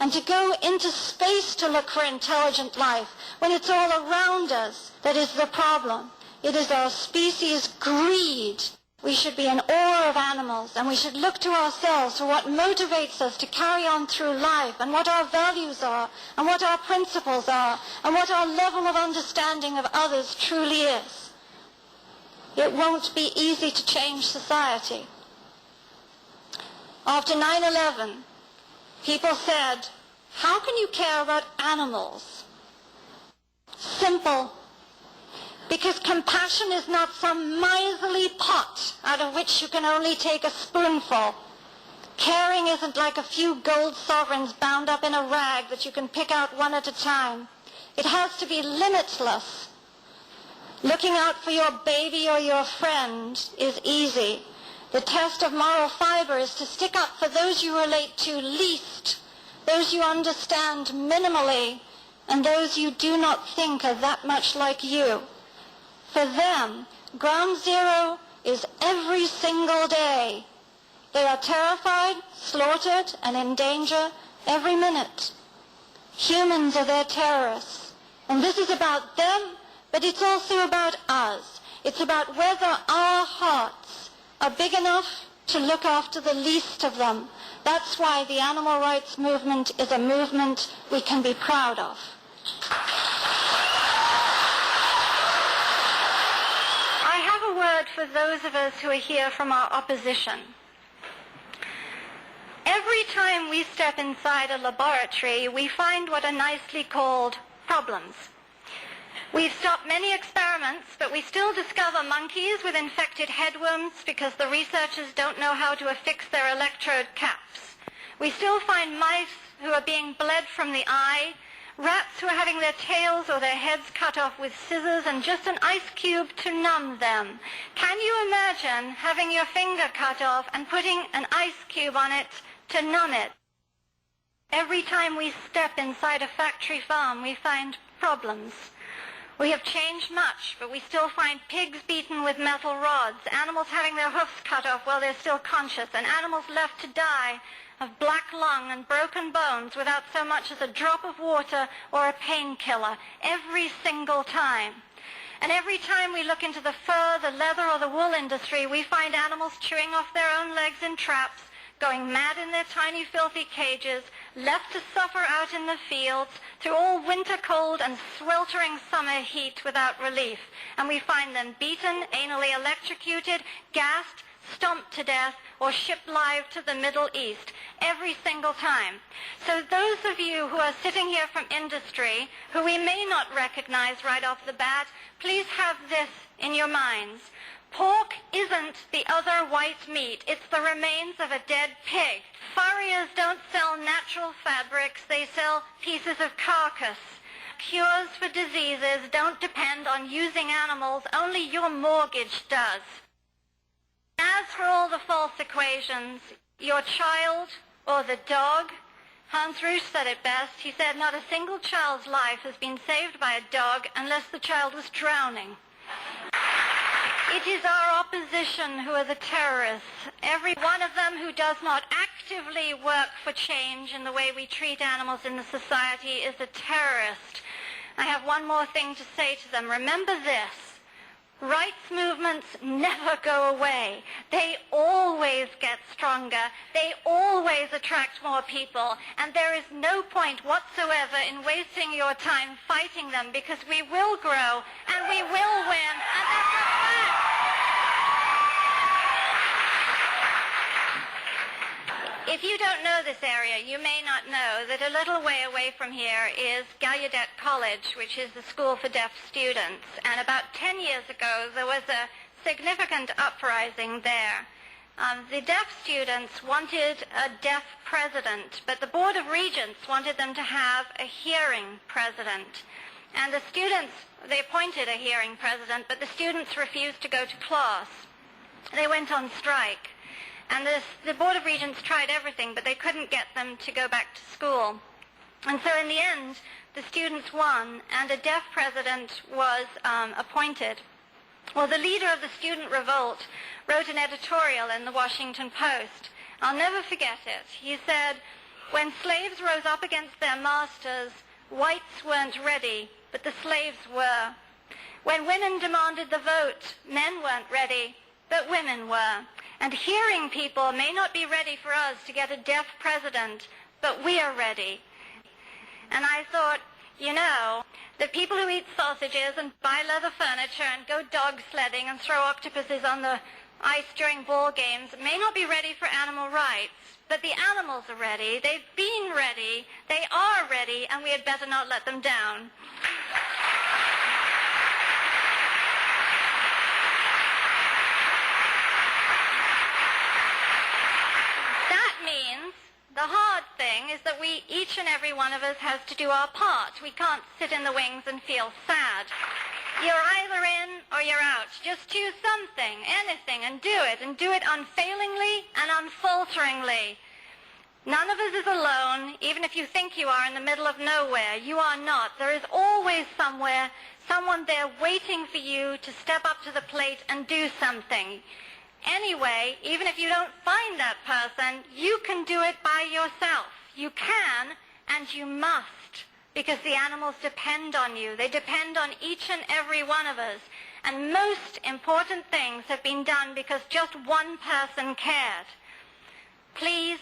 and to go into space to look for intelligent life when it's all around us that is the problem. It is our species' greed. We should be in awe of animals, and we should look to ourselves for what motivates us to carry on through life, and what our values are, and what our principles are, and what our level of understanding of others truly is. It won't be easy to change society. After 9/11, people said, how can you care about animals? Simple. Because compassion is not some miserly pot out of which you can only take a spoonful. Caring isn't like a few gold sovereigns bound up in a rag that you can pick out one at a time. It has to be limitless. Looking out for your baby or your friend is easy. The test of moral fiber is to stick up for those you relate to least, those you understand minimally, and those you do not think are that much like you. For them, ground zero is every single day. They are terrified, slaughtered, and in danger every minute. Humans are their terrorists. And this is about them, but it's also about us. It's about whether our hearts are big enough to look after the least of them. That's why the animal rights movement is a movement we can be proud of. I have a word for those of us who are here from our opposition. Every time we step inside a laboratory, we find what are nicely called problems. We've stopped many experiments, but we still discover monkeys with infected headworms because the researchers don't know how to affix their electrode caps. We still find mice who are being bled from the eye, rats who are having their tails or their heads cut off with scissors and just an ice cube to numb them. Can you imagine having your finger cut off and putting an ice cube on it to numb it? Every time we step inside a factory farm, we find problems. We have changed much, but we still find pigs beaten with metal rods, animals having their hoofs cut off while they're still conscious, and animals left to die of black lung and broken bones without so much as a drop of water or a painkiller, every single time. And every time we look into the fur, the leather, or the wool industry, we find animals chewing off their own legs in traps, going mad in their tiny filthy cages, left to suffer out in the fields through all winter cold and sweltering summer heat without relief. And we find them beaten, anally electrocuted, gassed, stomped to death, or shipped live to the Middle East every single time. So those of you who are sitting here from industry, who we may not recognize right off the bat, please have this in your minds. Pork isn't the other white meat. It's the remains of a dead pig. Furriers don't sell natural fabrics. They sell pieces of carcass. Cures for diseases don't depend on using animals. Only your mortgage does. As for all the false equations, your child or the dog, Hans Rusch said it best. He said, not a single child's life has been saved by a dog unless the child was drowning. It is our opposition who are the terrorists. Every one of them who does not actively work for change in the way we treat animals in the society is a terrorist. I have one more thing to say to them. Remember this. Rights movements never go away. They always get stronger. They always attract more people. And there is no point whatsoever in wasting your time fighting them, because we will grow and we will win. And that's a fact. If you don't know this area, you may not know that a little way away from here is Gallaudet College, which is the school for deaf students. And about 10 years ago, there was a significant uprising there. The deaf students wanted a deaf president, but the Board of Regents wanted them to have a hearing president. And the students, they appointed a hearing president, but the students refused to go to class. They went on strike. And the Board of Regents tried everything, but they couldn't get them to go back to school. And so in the end, the students won, and a deaf president was appointed. Well, the leader of the student revolt wrote an editorial in the Washington Post. I'll never forget it. He said, When slaves rose up against their masters, whites weren't ready, but the slaves were. When women demanded the vote, men weren't ready, but women were. And hearing people may not be ready for us to get a deaf president, but we are ready. And I thought, you know, the people who eat sausages and buy leather furniture and go dog sledding and throw octopuses on the ice during ball games may not be ready for animal rights, but the animals are ready. They've been ready. They are ready, and we had better not let them down. That means the hard thing is that each and every one of us has to do our part. We can't sit in the wings and feel sad. You're either in or you're out. Just choose something, anything, and do it unfailingly and unfalteringly. None of us is alone, even if you think you are in the middle of nowhere. You are not. There is always someone there waiting for you to step up to the plate and do something. Anyway, even if you don't find that person, you can do it by yourself. You can, and you must, because the animals depend on you. They depend on each and every one of us. And most important things have been done because just one person cared. Please,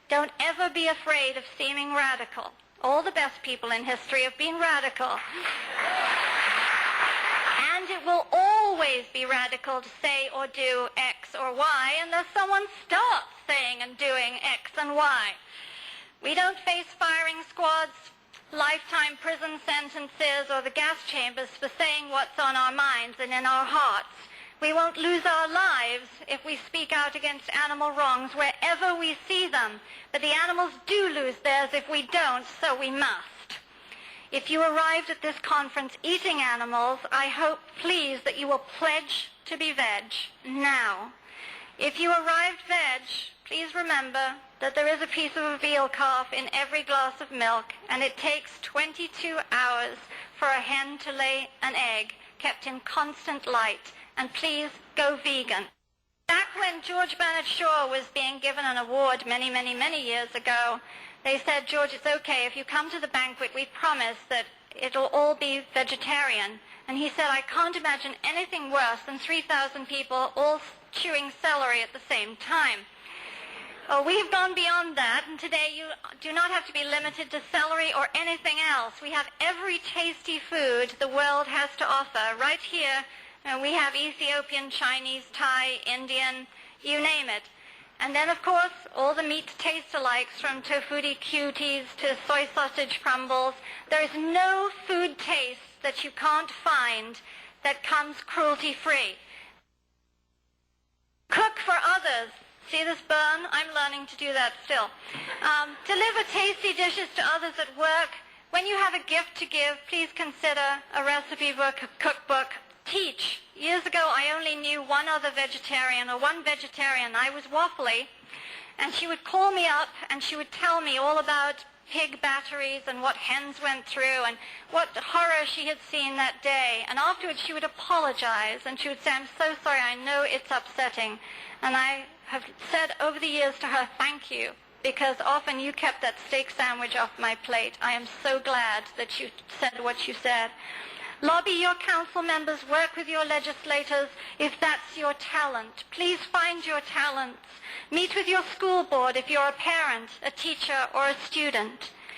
don't ever be afraid of seeming radical. All the best people in history have been radical. And it will always be radical to say or do X or Y unless someone stops saying and doing X and Y. We don't face firing squads, lifetime prison sentences, or the gas chambers for saying what's on our minds and in our hearts. We won't lose our lives if we speak out against animal wrongs wherever we see them. But the animals do lose theirs if we don't, so we must. If you arrived at this conference eating animals, I hope, please, that you will pledge to be veg now. If you arrived veg, please remember that there is a piece of a veal calf in every glass of milk, and it takes 22 hours for a hen to lay an egg kept in constant light. And please go vegan. Back when George Bernard Shaw was being given an award many, many, many years ago, they said, George, it's okay. If you come to the banquet, we promise that it'll all be vegetarian. And he said, I can't imagine anything worse than 3,000 people all chewing celery at the same time. Oh, we've gone beyond that, and today you do not have to be limited to celery or anything else. We have every tasty food the world has to offer right here. We have Ethiopian, Chinese, Thai, Indian, you name it. And then, of course, all the meat taste-alikes, from tofuti cuties to soy sausage crumbles. There is no food taste that you can't find that comes cruelty-free. Cook for others. See this burn? I'm learning to do that still. Deliver tasty dishes to others at work. When you have a gift to give, please consider a recipe book, a cookbook. Teach. Years ago, I only knew one other vegetarian, or one vegetarian. I was waffly, and she would call me up, and she would tell me all about pig batteries and what hens went through and what horror she had seen that day. And afterwards, she would apologize, and she would say, I'm so sorry, I know it's upsetting. And I have said over the years to her, thank you, because often you kept that steak sandwich off my plate. I am so glad that you said what you said. Lobby your council members, work with your legislators if that's your talent. Please find your talents. Meet with your school board if you're a parent, a teacher, or a student.